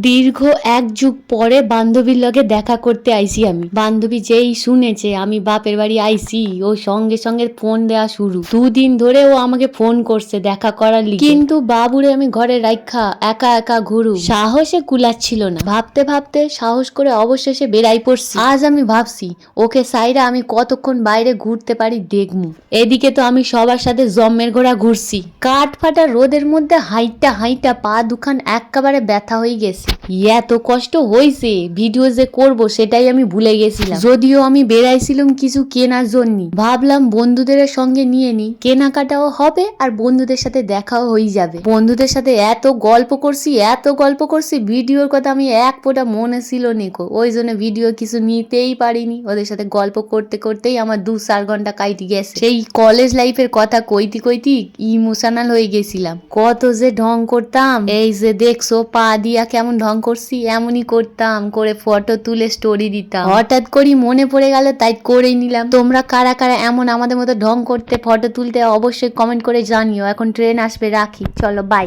দীর্ঘ এক যুগ পরে বান্ধবীর লগে দেখা করতে আইছি আমি। বান্ধবী যেই শুনেছে আমি বাপের বাড়ি আইছি, ও সঙ্গে সঙ্গে ফোন দেওয়া শুরু। দুদিন ধরে ও আমাকে ফোন করছে দেখা করার লিগে, কিন্তু বাবুরে আমি ঘরে রাইখা একা একা ঘুরু সাহসে কুলাচ্ছিল না। ভাবতে ভাবতে সাহস করে অবশেষে বেড়াই পড়ছি। আজ আমি ভাবছি ওকে সাইরা আমি কতক্ষণ বাইরে ঘুরতে পারি দেখমু। এদিকে তো আমি সবার সাথে জম্মের ঘোড়া ঘুরছি। কাঠ ফাটা রোদের মধ্যে হাইটা হাইটা পা দুখান একেবারে ব্যথা হয়ে গেছে। এত কষ্ট হয়েছে, ভিডিও যে করব সেটাই আমি ভুলে গেছিলাম। যদিও আমি বেড়াইছিলাম কিছু কেনার জন্য, ভাবলাম বন্ধুদের সঙ্গে নিয়ে নি, কেনাকাটাও হবে আর বন্ধুদের সাথে দেখাও হয়ে যাবে। বন্ধুদের সাথে এত গল্প করছি ভিডিওর কথা আমি এক ফোঁটা মনে ছিল নিকো, ওই জন্য ভিডিও কিছু নিতেই পারিনি। ওদের সাথে গল্প করতে করতেই আমার 2-4 ঘন্টা কাটি গেছে। সেই কলেজ লাইফের কথা কইতি ইমোশনাল হয়ে গেছিলাম। কত যে ঢং করতাম, এই যে দেখছো পা দিয়া কেমন ঢং করছি, এমনই করতাম, করে ফটো তুলে স্টোরি দিতাম। হঠাৎ করে মনে পড়ে গেল তাই করেই নিলাম। তোমরা কারা কারা এমন আমাদের মতো ঢং করতে, ফটো তুলতে অবশ্যই কমেন্ট করে জানিও। এখন ট্রেন আসবে, রাখি, চলো বাই।